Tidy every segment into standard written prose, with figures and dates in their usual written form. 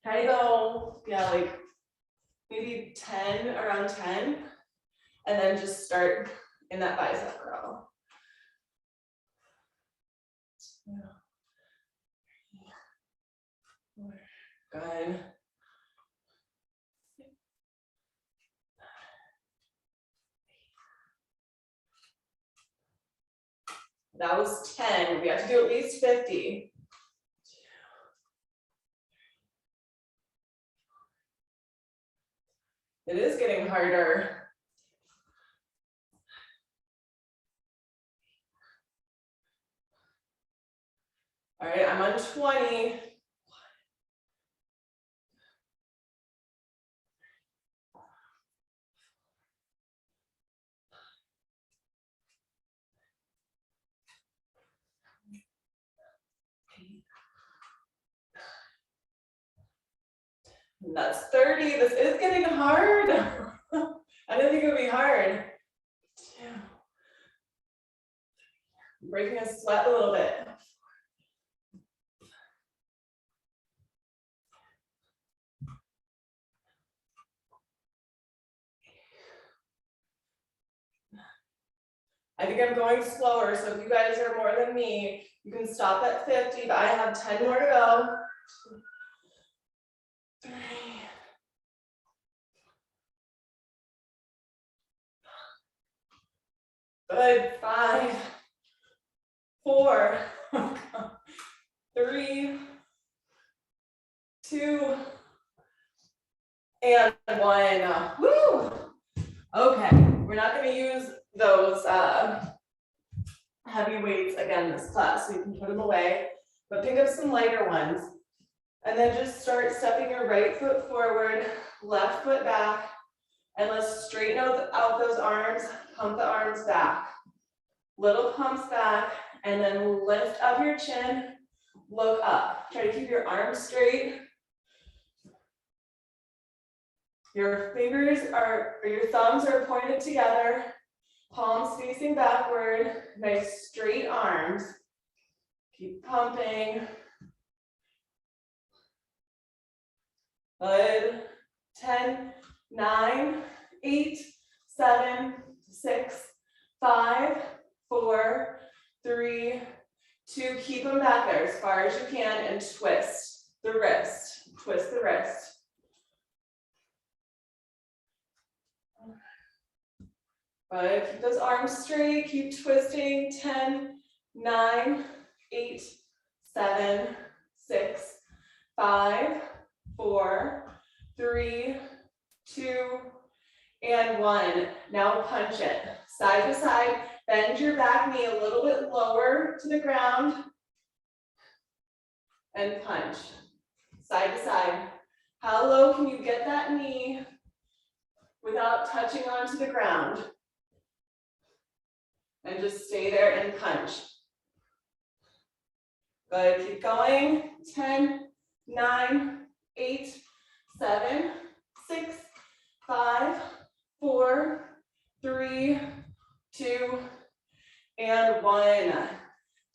Try to go, yeah, like maybe 10, around 10, and then just start in that bicep curl. Good. That was 10. We have to do at least 50. It is getting harder. All right, I'm on 20. And that's 30. This is getting hard. I didn't think it would be hard. I'm breaking a sweat a little bit. I think I'm going slower, so if you guys are more than me, you can stop at 50, but I have 10 more to go. 2, 3. Good, 5, 4, 3, 2, and 1. Woo! Okay, we're not going to use those heavy weights again this class, so you can put them away, but pick up some lighter ones. And then just start stepping your right foot forward, left foot back, and let's straighten out those arms, pump the arms back. Little pumps back, and then lift up your chin, look up. Try to keep your arms straight. Your fingers or your thumbs are pointed together, palms facing backward, nice straight arms. Keep pumping. Good. 10, 9, 8, 7, 6, 5, 4, 3, 2. Keep them back there as far as you can and twist the wrist. Twist the wrist. Good. Keep those arms straight. Keep twisting. 10, 9, 8, 7, 6, 5, 4, 3, 2, and 1. Now punch it. Side to side. Bend your back knee a little bit lower to the ground. And punch. Side to side. How low can you get that knee without touching onto the ground? And just stay there and punch. Good. Keep going. 10, 9, 8, 7, 6, 5, 4, 3, 2, and 1.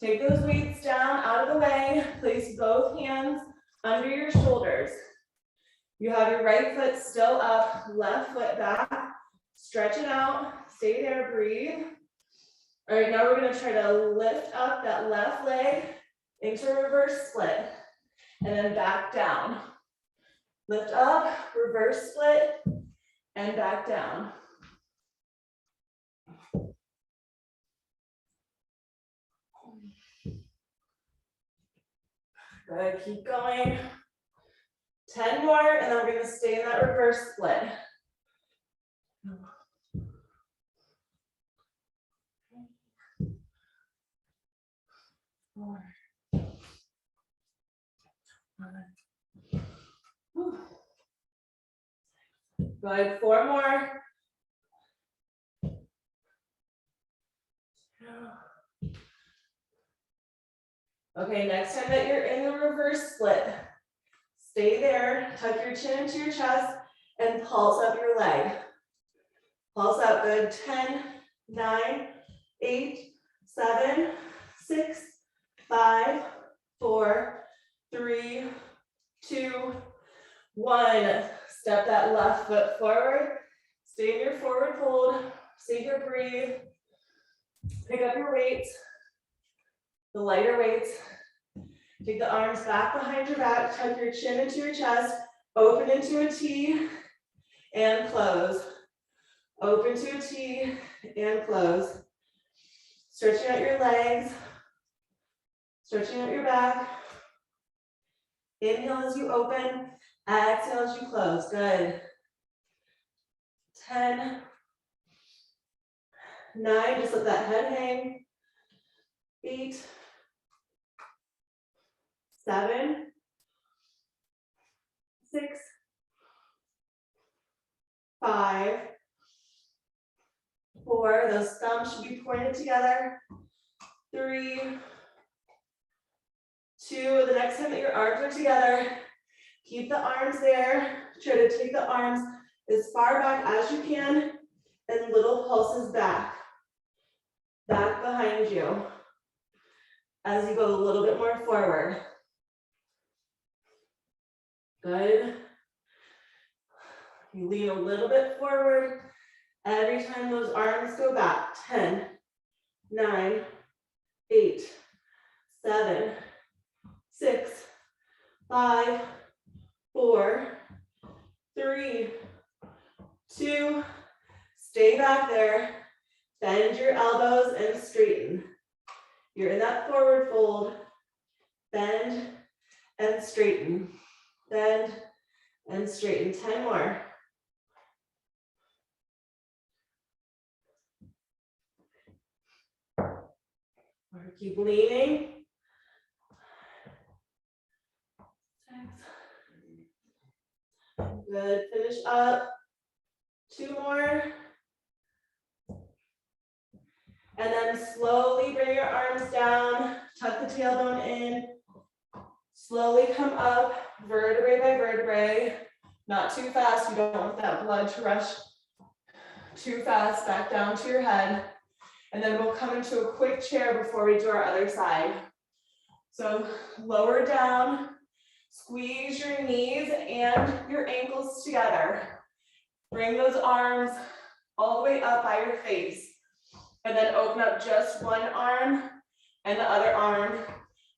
Take those weights down out of the way. Place both hands under your shoulders. You have your right foot still up, left foot back. Stretch it out. Stay there, breathe. All right, now we're going to try to lift up that left leg into a reverse split and then back down. Lift up, reverse split, and back down. Good, keep going. 10 more, and then we're going to stay in that reverse split. Four. Good, 4 more. Okay, next time that you're in the reverse split, stay there, tuck your chin into your chest, and pulse up your leg. Pulse up, good. 10, 9, 8, 7, 6, 5, 4, 3, 2, 1. Step that left foot forward. Stay in your forward fold. Stay here, breathe. Pick up your weights, the lighter weights. Take the arms back behind your back, tuck your chin into your chest, open into a T, and close. Open to a T, and close. Stretching out your legs, stretching out your back. Inhale as you open, exhale as you close. Good. 10, 9, just let that head hang. 8, 7, 6, 5, 4, those thumbs should be pointed together. 3, 2, the next time that your arms are together, keep the arms there. Try to take the arms as far back as you can and little pulses back behind you as you go a little bit more forward. Good. You lean a little bit forward every time those arms go back. 10, 9, 8, 7, 6, 5, 4, 3, 2, stay back there. Bend your elbows and straighten. You're in that forward fold. Bend and straighten. Bend and straighten. 10 more. Keep leaning. 6. Good. Finish up. 2 more. And then slowly bring your arms down. Tuck the tailbone in. Slowly come up, vertebrae by vertebrae. Not too fast. You don't want that blood to rush too fast back down to your head. And then we'll come into a quick chair before we do our other side. So lower down, squeeze your knees and your ankles together. Bring those arms all the way up by your face. And then open up just one arm and the other arm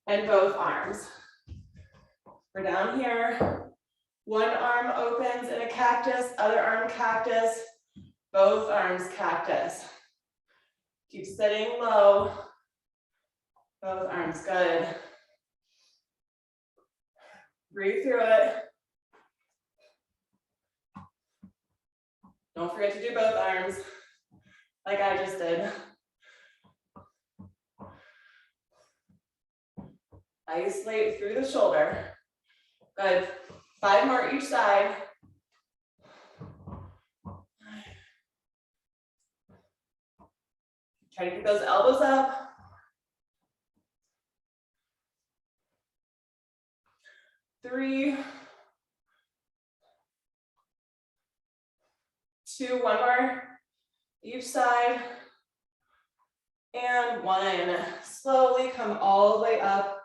and both arms. We're down here. One arm opens in a cactus, other arm cactus, both arms cactus. Keep sitting low. Both arms, good. Breathe through it. Don't forget to do both arms, like I just did. Isolate through the shoulder. Good. 5 more each side. Try to keep those elbows up. 3, 2, 1 more each side. And 1. Slowly come all the way up.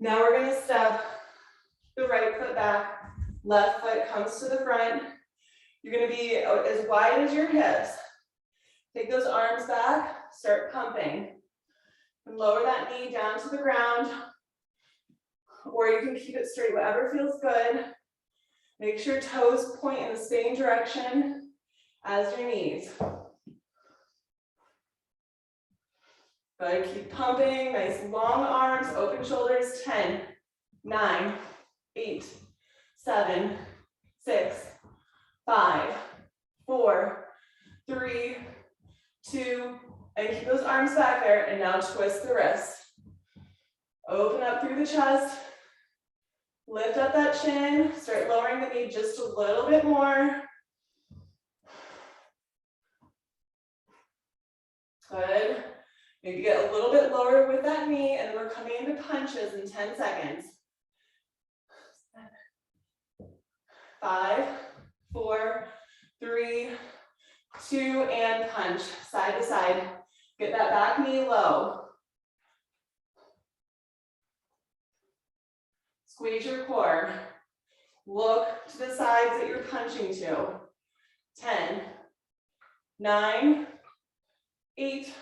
Now we're going to step the right foot back, left foot comes to the front. You're going to be as wide as your hips. Take those arms back, start pumping. And lower that knee down to the ground, or you can keep it straight, whatever feels good. Make sure toes point in the same direction as your knees. Good, keep pumping, nice long arms, open shoulders. 10, 9, 8, 7, 6, 5, 4, 3, 2, and keep those arms back there, and now twist the wrist. Open up through the chest, lift up that chin, start lowering the knee just a little bit more. Good. Maybe get a little bit lower with that knee, and then we're coming into punches in 10 seconds. 5, 4, 3, 2, and punch, side to side. Get that back knee low. Squeeze your core. Look to the sides that you're punching to. 10, 9, 8,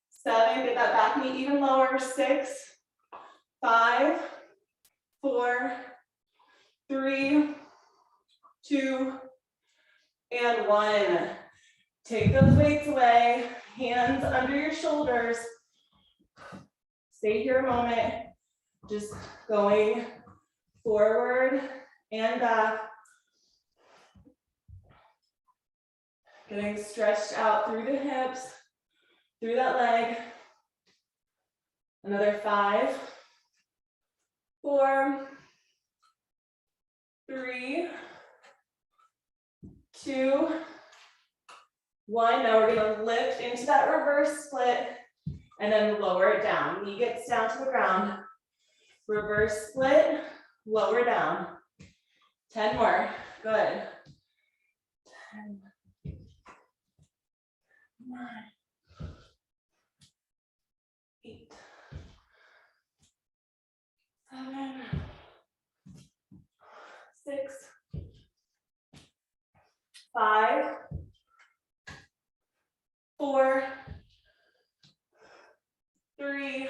7, get that back knee even lower. 6, 5, 4, 3, 2, and 1. Take those weights away, hands under your shoulders. Stay here a moment, just going forward and back. Getting stretched out through the hips, through that leg. Another 5, 4, 3, 2, 1. Now we're going to lift into that reverse split and then lower it down. Knee gets down to the ground. Reverse split, lower down. 10 more. Good. 10, 9, 8, 7, 6, 5, 4, 3,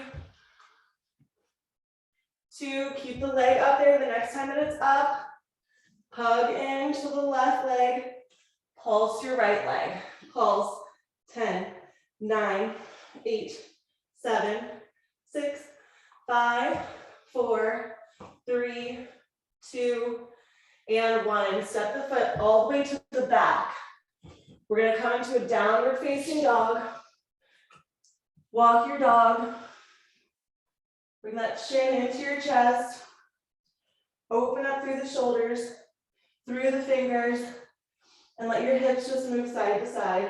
2. Keep the leg up there. The next time that it's up, hug into the left leg. Pulse your right leg. Pulse. 10, 9, 8, 7, 6, 5, 4, 3, 2, and 1. Step the foot all the way to the back. We're going to come into a downward facing dog. Walk your dog. Bring that shin into your chest. Open up through the shoulders, through the fingers, and let your hips just move side to side.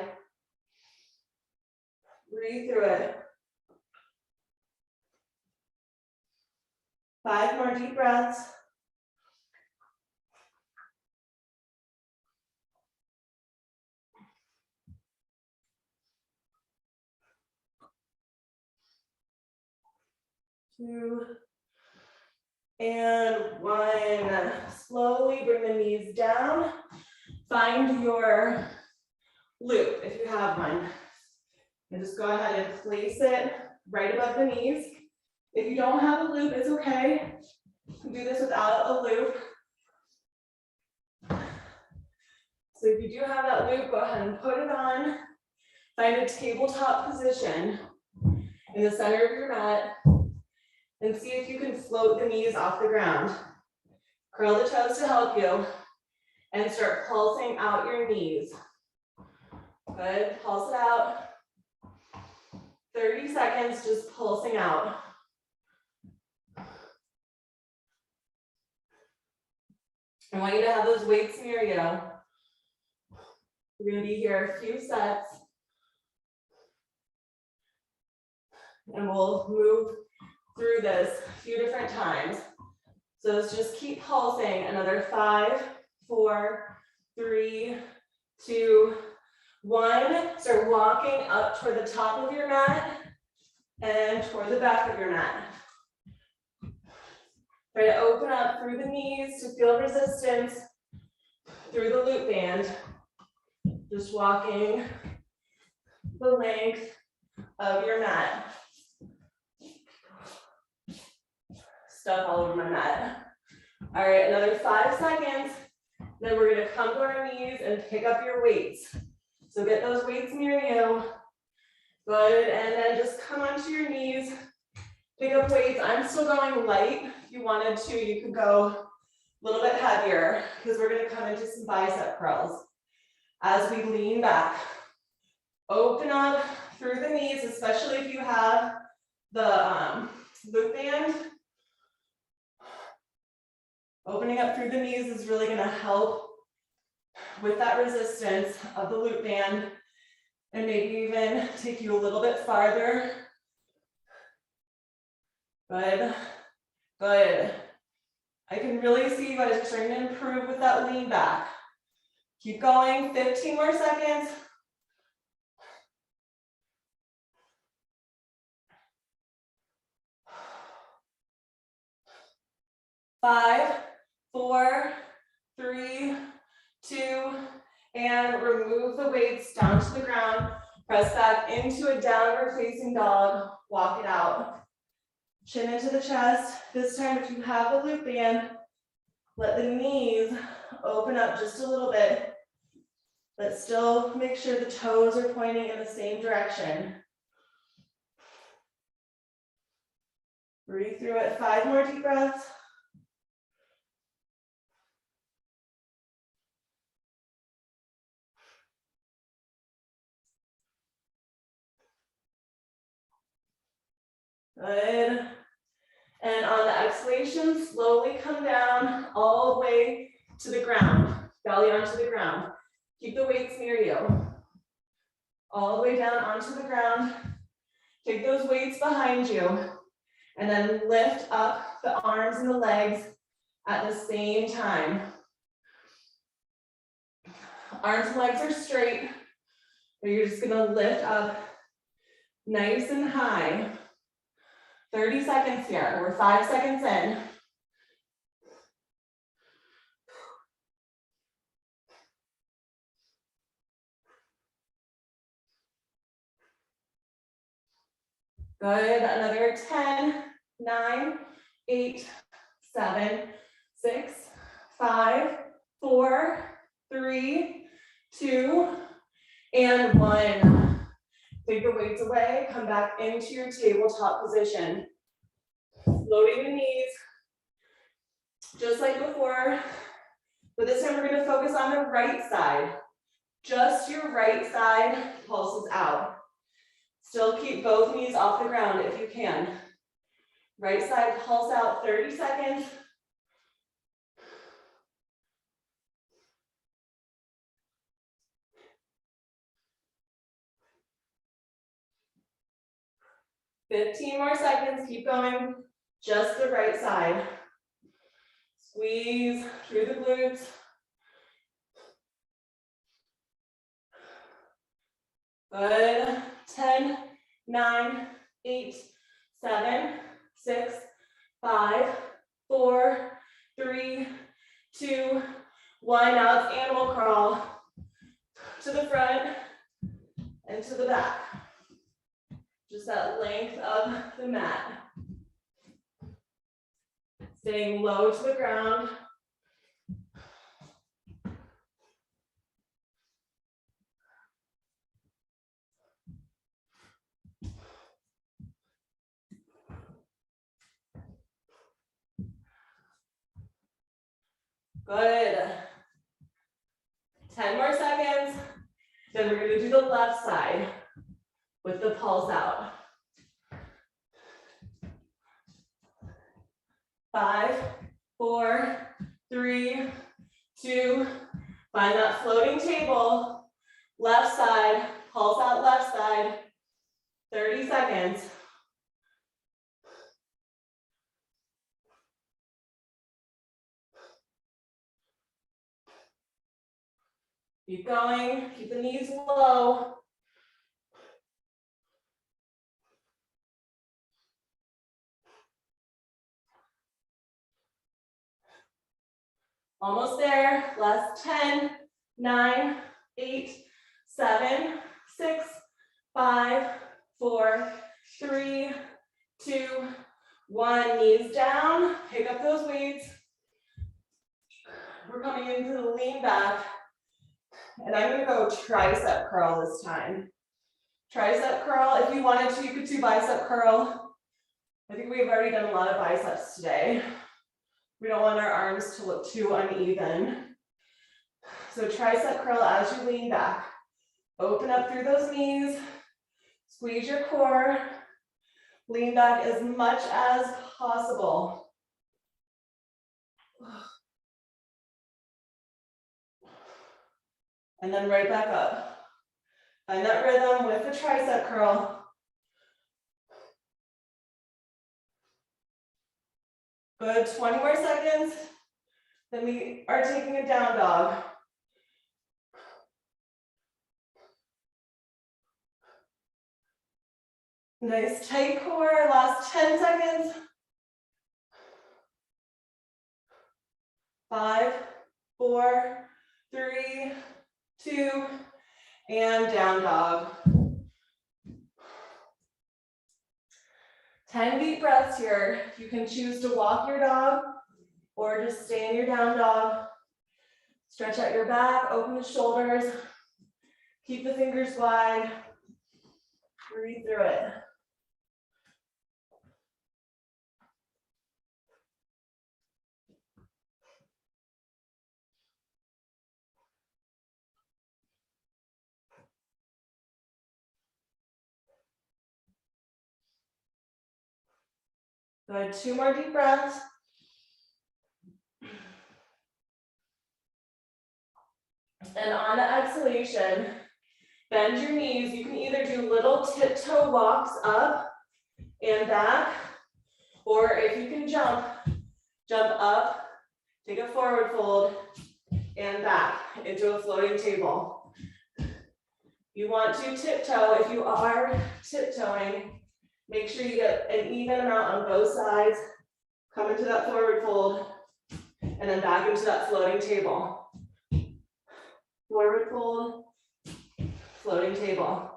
Breathe through it. 5 more deep breaths. Two, and 1. Slowly bring the knees down. Find your loop if you have one. And just go ahead and place it right above the knees. If you don't have a loop, it's okay. You can do this without a loop. So if you do have that loop, go ahead and put it on. Find a tabletop position in the center of your mat and see if you can float the knees off the ground. Curl the toes to help you and start pulsing out your knees. Good, pulse it out. 30 seconds, just pulsing out. I want you to have those weights near you. We're going to be here a few sets. And we'll move through this a few different times. So let's just keep pulsing. Another 5, 4, 3, 2, 1. Start walking up toward the top of your mat and toward the back of your mat. Try to open up through the knees to feel resistance through the loop band. Just walking the length of your mat. Stuff all over my mat. All right, another 5 seconds. Then we're gonna come to our knees and pick up your weights. So get those weights near you. Good, and then just come onto your knees. Pick up weights. I'm still going light. If you wanted to, you could go a little bit heavier because we're gonna come into some bicep curls. As we lean back, open up through the knees, especially if you have the loop band. Opening up through the knees is really going to help with that resistance of the loop band and maybe even take you a little bit farther. Good, good. I can really see you guys are starting to improve with that lean back. Keep going, 15 more seconds. 5, 4, 3, 2, and remove the weights down to the ground. Press back into a downward facing dog. Walk it out. Chin into the chest. This time, if you have a loop band, let the knees open up just a little bit, but still make sure the toes are pointing in the same direction. Breathe through it. 5 more deep breaths. Good. And on the exhalation, slowly come down all the way to the ground. Belly onto the ground. Keep the weights near you. All the way down onto the ground. Take those weights behind you. And then lift up the arms and the legs at the same time. Arms and legs are straight, but you're just gonna lift up nice and high. 30 seconds here. We're 5 seconds in. Good. Another 10, 9, 8, 7, 6, 5, 4, 3, 2, and 1. Take the weights away. Come back into your tabletop position. Loading the knees, just like before. But this time we're going to focus on the right side. Just your right side pulses out. Still keep both knees off the ground if you can. Right side pulse out 30 seconds. Fifteen more seconds, keep going. Just the right side. Squeeze through the glutes. Good. 10, 9, 8, 7, 6, 5, 4, 3, 2, 1. Now it's animal crawl. To the front and to the back. Just that length of the mat. Staying low to the ground. Good. 10 more seconds. Then we're going to do the left side with the pulse out. 5, 4, 3, 2. Find that floating table. Left side, pulse out left side. 30 seconds. Keep going, keep the knees low. Almost there. Last 10, 9, 8, 7, 6, 5, 4, 3, 2, 1. Knees down. Pick up those weights. We're coming into the lean back. And I'm going to go tricep curl this time. Tricep curl. If you wanted to, you could do bicep curl. I think we've already done a lot of biceps today. We don't want our arms to look too uneven. So tricep curl as you lean back. Open up through those knees. Squeeze your core. Lean back as much as possible. And then right back up. Find that rhythm with the tricep curl. Good, 20 more seconds. Then we are taking a down dog. Nice tight core, last 10 seconds. 5, 4, 3, 2, and down dog. 10 deep breaths here. You can choose to walk your dog or just stay in your down dog. Stretch out your back, open the shoulders, keep the fingers wide. Breathe through it. Good, 2 more deep breaths. And on the exhalation, bend your knees. You can either do little tiptoe walks up and back, or if you can jump up, take a forward fold, and back into a floating table. You want to tiptoe. If you are tiptoeing, make sure you get an even amount on both sides. Come into that forward fold, and then back into that floating table. Forward fold, floating table.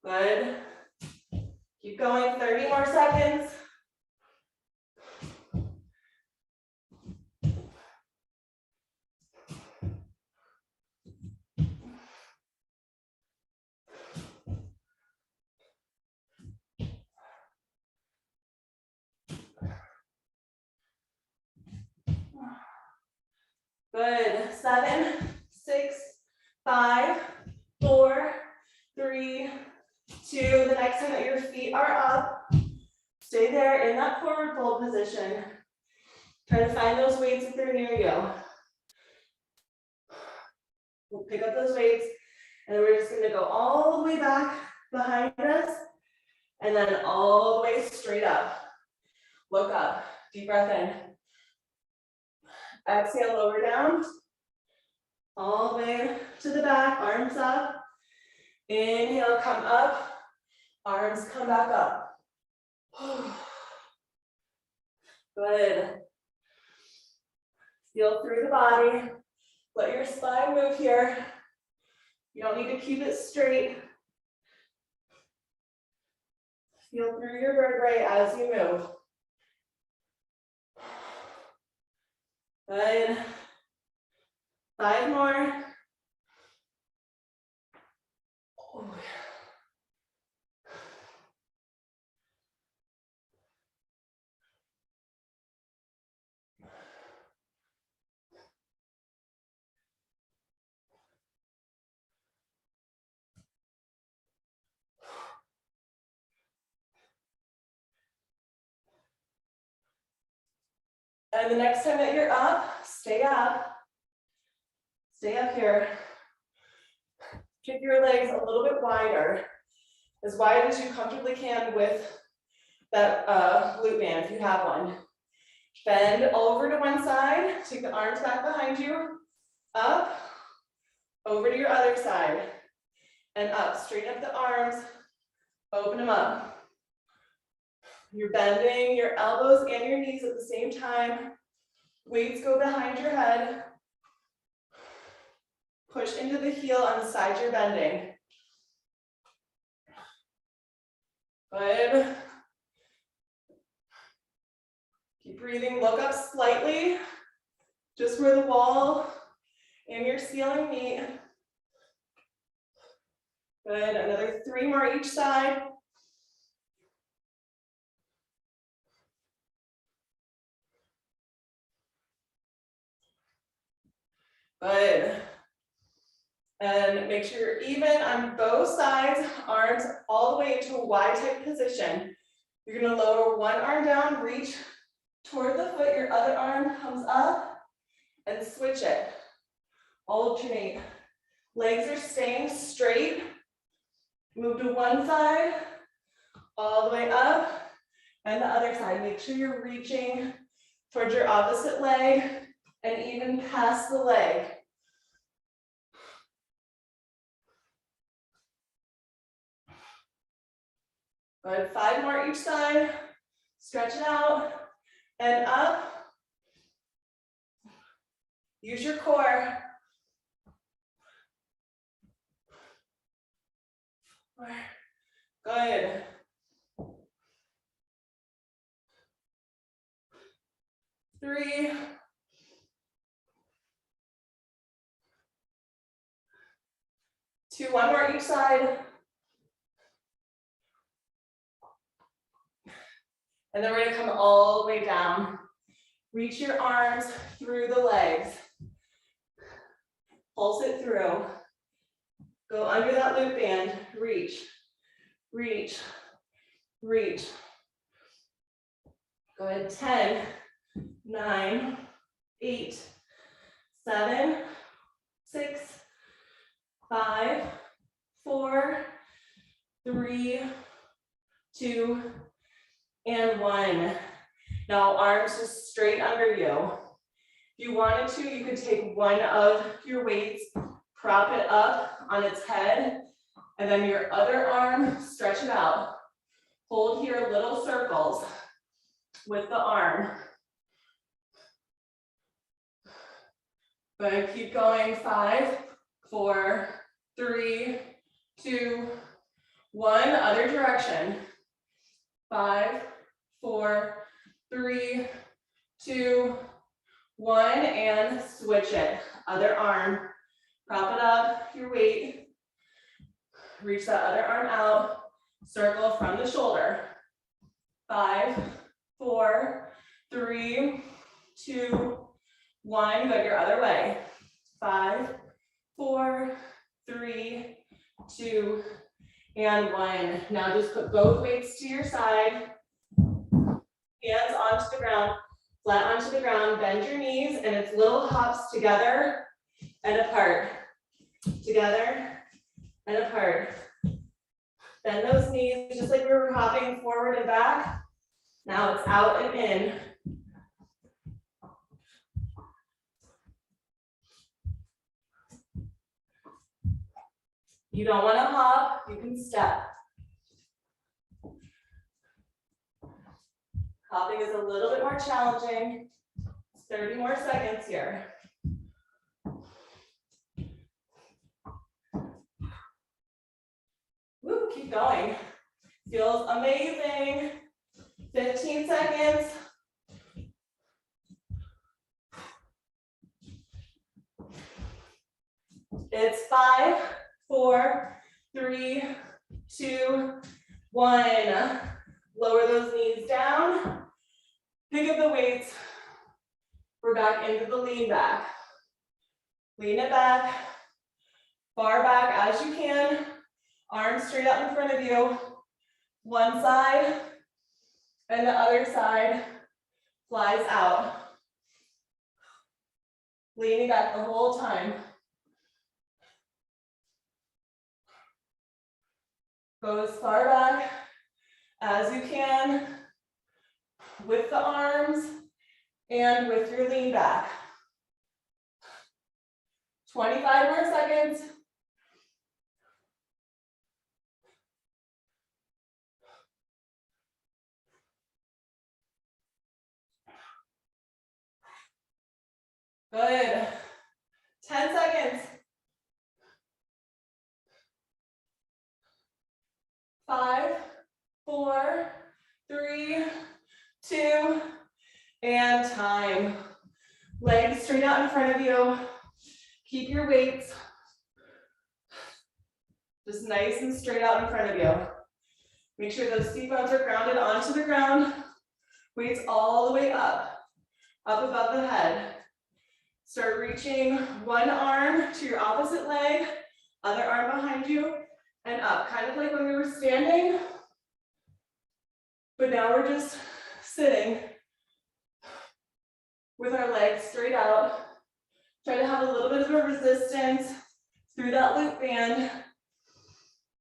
Good. Keep going, 30 more seconds. Good. 7, 6, 5, 4, 3, 2. The next time that your feet are up, stay there in that forward fold position. Try to find those weights if they're near you. We'll pick up those weights, and then we're just gonna go all the way back behind us, and then all the way straight up. Look up, deep breath in. Exhale, lower down. All the way to the back, arms up. Inhale, come up. Arms come back up. Good. Feel through the body. Let your spine move here. You don't need to keep it straight. Feel through your vertebrae as you move. Good. 5 more. And the next time that you're up, stay up. Stay up here. Kick your legs a little bit wider, as wide as you comfortably can with that glute band if you have one. Bend over to one side, take the arms back behind you, up, over to your other side, and up. Straighten up the arms, open them up. You're bending your elbows and your knees at the same time. Weights go behind your head. Push into the heel on the side you're bending. Good. Keep breathing, look up slightly, just where the wall and your ceiling meet. Good, another 3 more each side. Good. And make sure you're even on both sides, arms all the way into a wide type position. You're gonna lower one arm down, reach toward the foot, your other arm comes up, and switch it. Alternate. Legs are staying straight. Move to one side, all the way up, and the other side. Make sure you're reaching towards your opposite leg and even past the leg. Good, 5 more each side. Stretch it out and up. Use your core. 4. Good. 3. 2, 1 more each side. And then we're gonna come all the way down. Reach your arms through the legs. Pulse it through. Go under that loop band. Reach, reach, reach. Good. 10, 9, 8, 7, 6, 5, 4, 3, 2, and 1. Now arms just straight under you. If you wanted to, you could take one of your weights, prop it up on its head, and then your other arm, stretch it out. Hold here little circles with the arm. Good, keep going. 5, 4, 3, 2, 1, other direction. 5, 4, 3, 2, 1, and switch it. Other arm, prop it up, your weight. Reach that other arm out, circle from the shoulder. 5, 4, 3, 2, 1, go your other way. 5, 4, 3, 2, and 1. Now just put both weights to your side. Hands onto the ground, flat onto the ground, bend your knees, and it's little hops together and apart. Together and apart. Bend those knees just like we were hopping forward and back. Now it's out and in. You don't want to hop, you can step. Hopping is a little bit more challenging. 30 more seconds here. Woo, keep going. Feels amazing. 15 seconds. It's 5, 4, 3, 2, 1. Lower those knees down. Pick up the weights. We're back into the lean back. Lean it back. Far back as you can. Arms straight out in front of you. One side and the other side flies out. Leaning back the whole time. Go as far back as you can with the arms and with your lean back. 25 more seconds. Good. 10 seconds. 5, 4, 3, 2, and time. Legs straight out in front of you. Keep your weights just nice and straight out in front of you. Make sure those seat bones are grounded onto the ground. Weights all the way up above the head. Start reaching one arm to your opposite leg, other arm behind you, and up. Kind of like when we were standing, but now we're just sitting with our legs straight out. Try to have a little bit of a resistance through that loop band.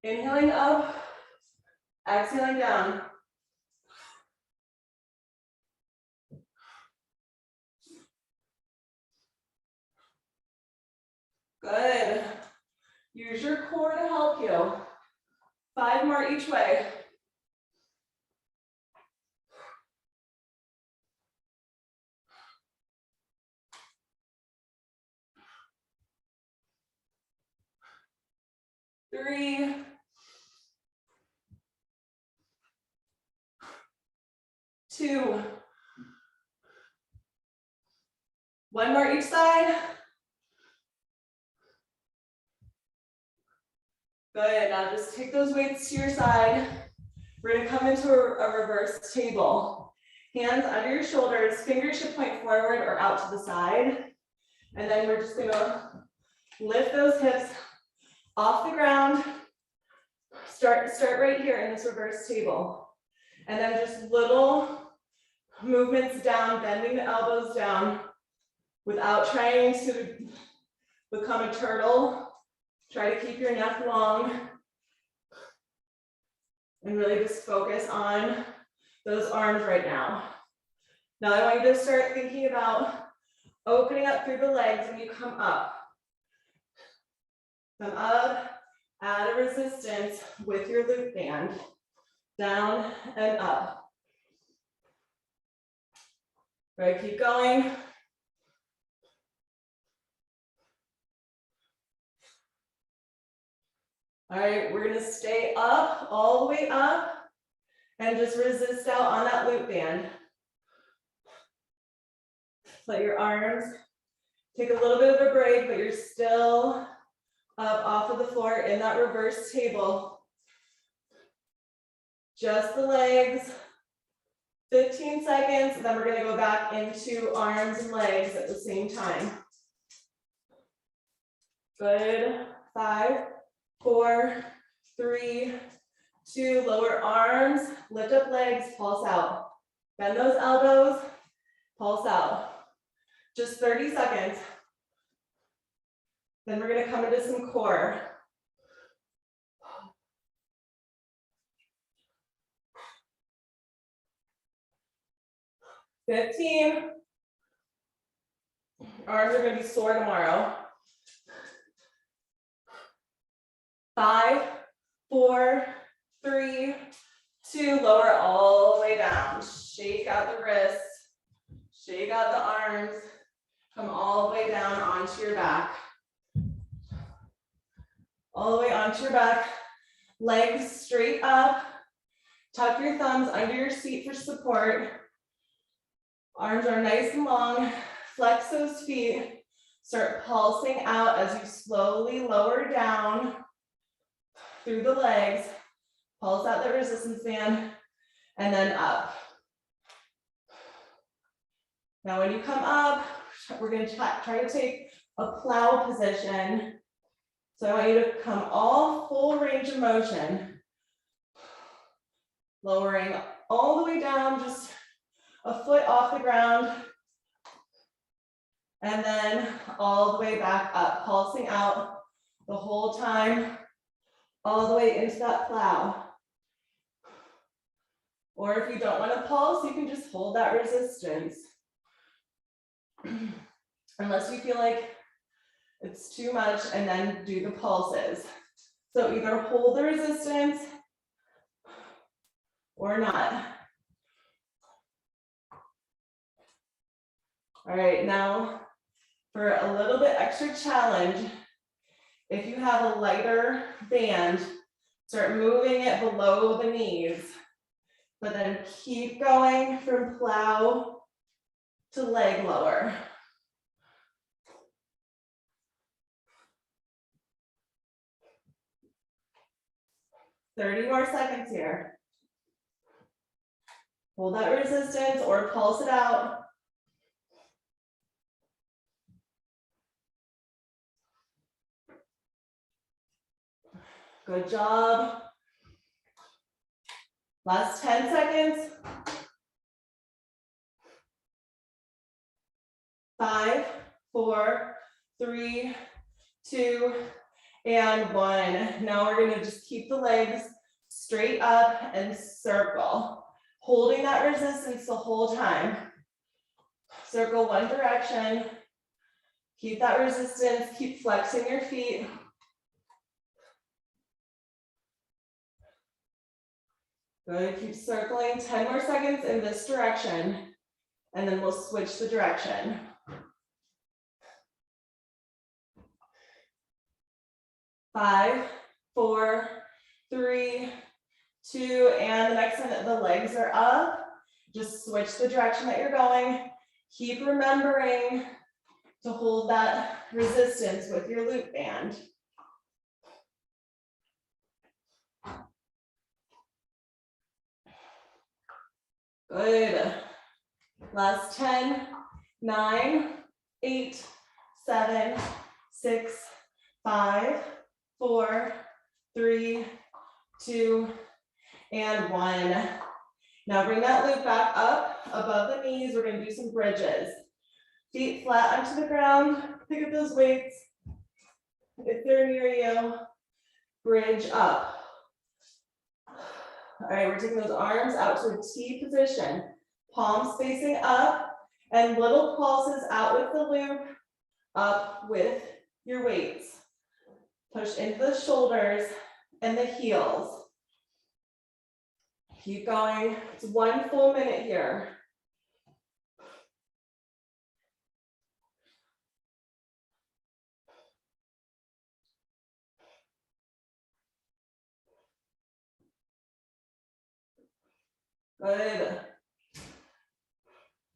Inhaling up, exhaling down. Good. Use your core to help you. 5 more each way. 3, 2, 1 more each side. Good, now just take those weights to your side. We're gonna come into a reverse table. Hands under your shoulders, fingers should point forward or out to the side. And then we're just gonna lift those hips off the ground. Start right here in this reverse table. And then just little movements down, bending the elbows down without trying to become a turtle. Try to keep your neck long and really just focus on those arms right now. Now I want you to start thinking about opening up through the legs when you come up. Come up, add a resistance with your loop band. Down and up. Right, keep going. All right, we're gonna stay up, all the way up, and just resist out on that loop band. Let your arms take a little bit of a break, but you're still up off of the floor in that reverse table. Just the legs, 15 seconds, and then we're gonna go back into arms and legs at the same time. Good, 5, 4, 3, 2, lower arms, lift up legs, pulse out. Bend those elbows, pulse out. Just 30 seconds. Then we're gonna come into some core. $15. Arms are gonna be sore tomorrow. 5, 4, 3, 2, lower all the way down. Shake out the wrists, shake out the arms, come all the way down onto your back. All the way onto your back, legs straight up, tuck your thumbs under your seat for support. Arms are nice and long, flex those feet, start pulsing out as you slowly lower down through the legs, pulse out the resistance band, and then up. Now when you come up, we're gonna try to take a plow position. So I want you to come all full range of motion. Lowering all the way down, just a foot off the ground. And then all the way back up, pulsing out the whole time, all the way into that plow. Or if you don't want to pulse, you can just hold that resistance. Unless you feel like it's too much, and then do the pulses. So either hold the resistance or not. All right, now for a little bit extra challenge, if you have a lighter band, start moving it below the knees, but then keep going from plow to leg lower. 30 more seconds here. Hold that resistance or pulse it out. Good job. Last 10 seconds. 5, 4, 3, 2, and 1. Now we're gonna just keep the legs straight up and circle, holding that resistance the whole time. Circle one direction. Keep that resistance, keep flexing your feet. Good, keep circling, 10 more seconds in this direction, and then we'll switch the direction. 5, 4, 3, 2, and the next time that the legs are up, just switch the direction that you're going. Keep remembering to hold that resistance with your loop band. Good. Last 10, 9, 8, 7, 6, 5, 4, 3, 2, and 1. Now bring that loop back up above the knees. We're going to do some bridges. Feet flat onto the ground. Pick up those weights. If they're near you, bridge up. All right, we're taking those arms out to a T position. Palms facing up and little pulses out with the loop, up with your weights. Push into the shoulders and the heels. Keep going. It's 1 full minute here. Good.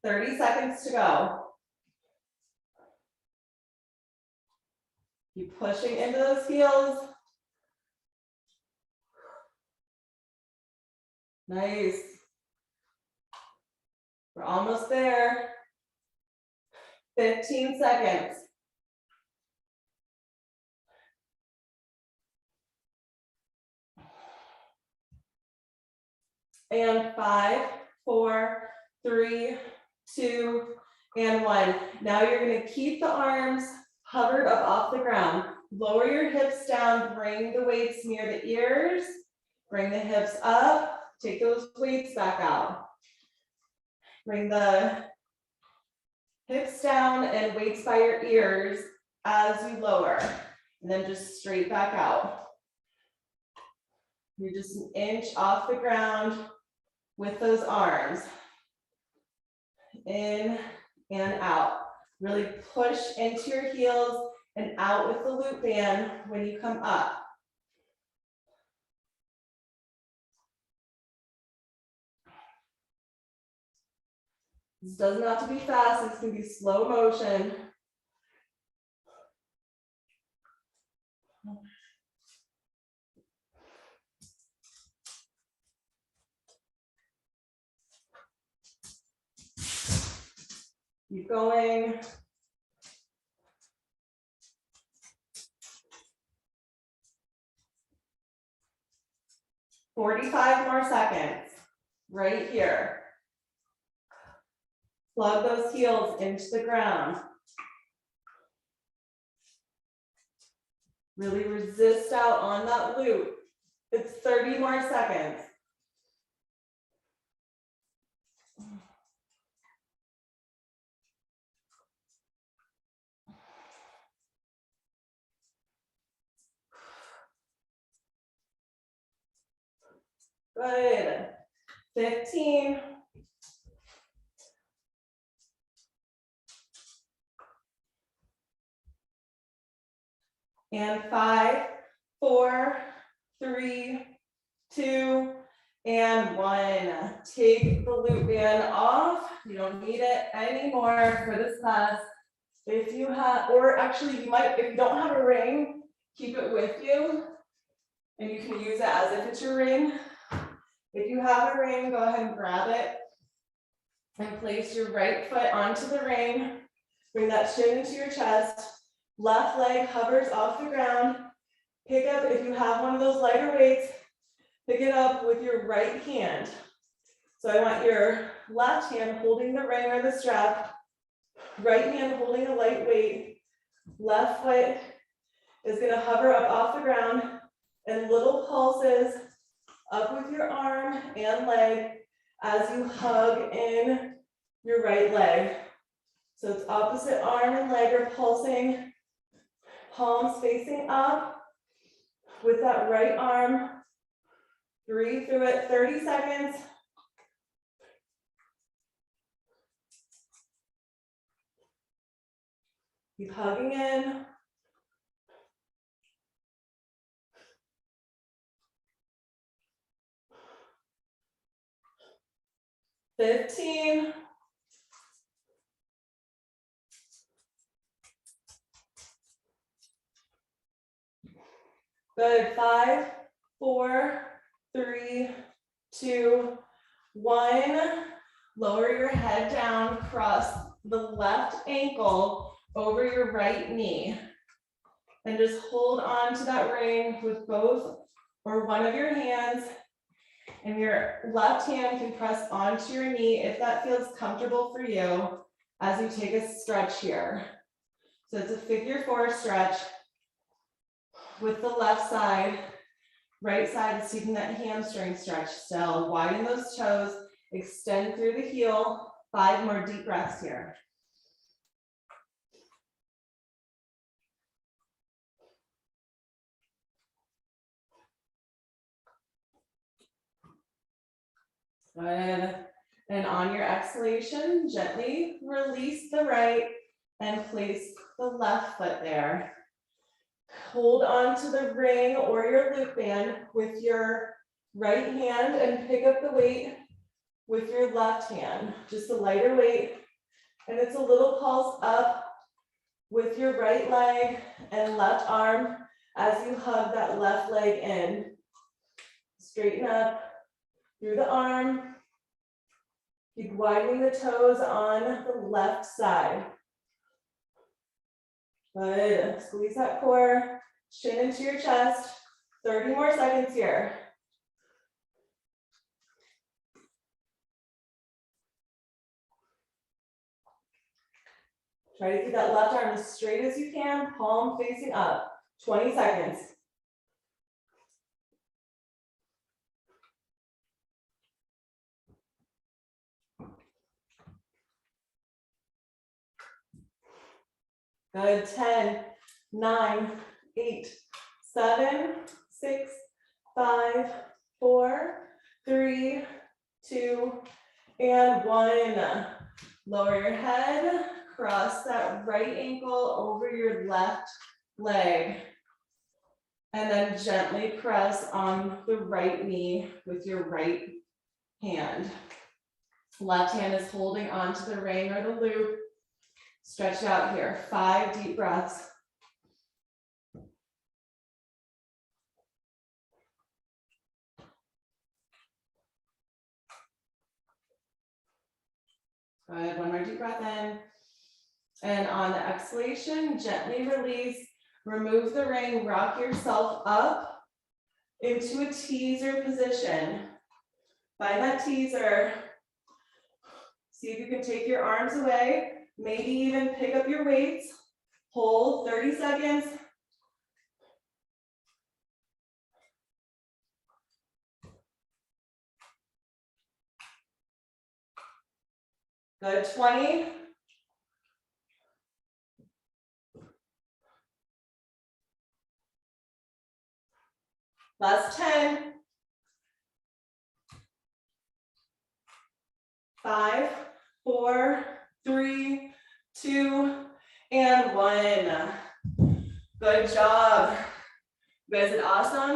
30 seconds to go. Keep pushing into those heels. Nice. We're almost there. 15 seconds. And 5, 4, 3, 2, and 1. Now you're going to keep the arms hovered up off the ground. Lower your hips down, bring the weights near the ears, bring the hips up, take those weights back out. Bring the hips down and weights by your ears as you lower, and then just straight back out. You're just an inch off the ground with those arms. In and out. Really push into your heels and out with the loop band when you come up. This doesn't have to be fast, this can be slow motion. Keep going. "45 more seconds, right here. Plug those heels into the ground. Really resist out on that loop. It's 30 more seconds. Good. 15. And 5, 4, 3, 2, and 1. Take the loop band off. You don't need it anymore for this class. If you have, or actually you might, if you don't have a ring, keep it with you. And you can use it as if it's your ring. If you have a ring, go ahead and grab it. And place your right foot onto the ring. Bring that shin into your chest. Left leg hovers off the ground. Pick up, if you have one of those lighter weights, pick it up with your right hand. So I want your left hand holding the ring or the strap, right hand holding a light weight, left foot is gonna hover up off the ground, and little pulses up with your arm and leg as you hug in your right leg. So it's opposite arm and leg are pulsing, palms facing up with that right arm. Breathe through it, 30 seconds. Keep hugging in. 15. Good. 5, 4, 3, 2, 1. Lower your head down, cross the left ankle over your right knee. And just hold on to that ring with both or one of your hands. And your left hand can press onto your knee if that feels comfortable for you as you take a stretch here. So it's a figure 4 stretch with the left side. Right side is taking that hamstring stretch still. Widen those toes, extend through the heel. 5 more deep breaths here. Good. And on your exhalation, gently release the right and place the left foot there. Hold on to the ring or your loop band with your right hand and pick up the weight with your left hand, just a lighter weight. And it's a little pulse up with your right leg and left arm as you hug that left leg in. Straighten up through the arm. Keep widening the toes on the left side. Good. Squeeze that core, chin into your chest. 30 more seconds here. Try to keep that left arm as straight as you can, palm facing up. 20 seconds. Good. 10, 9, 8, 7, 6, 5, 4, 3, 2, and 1. Lower your head, cross that right ankle over your left leg. And then gently press on the right knee with your right hand. Left hand is holding onto the ring or the loop. Stretch out here. 5 deep breaths. Good. One more deep breath in. And on the exhalation, gently release. Remove the ring. Rock yourself up into a teaser position. Find that teaser. See if you can take your arms away. Maybe even pick up your weights. Hold 30 seconds. Good. 20. Last 10. 5, 4, 3, 2, and 1. Good job. You guys did awesome.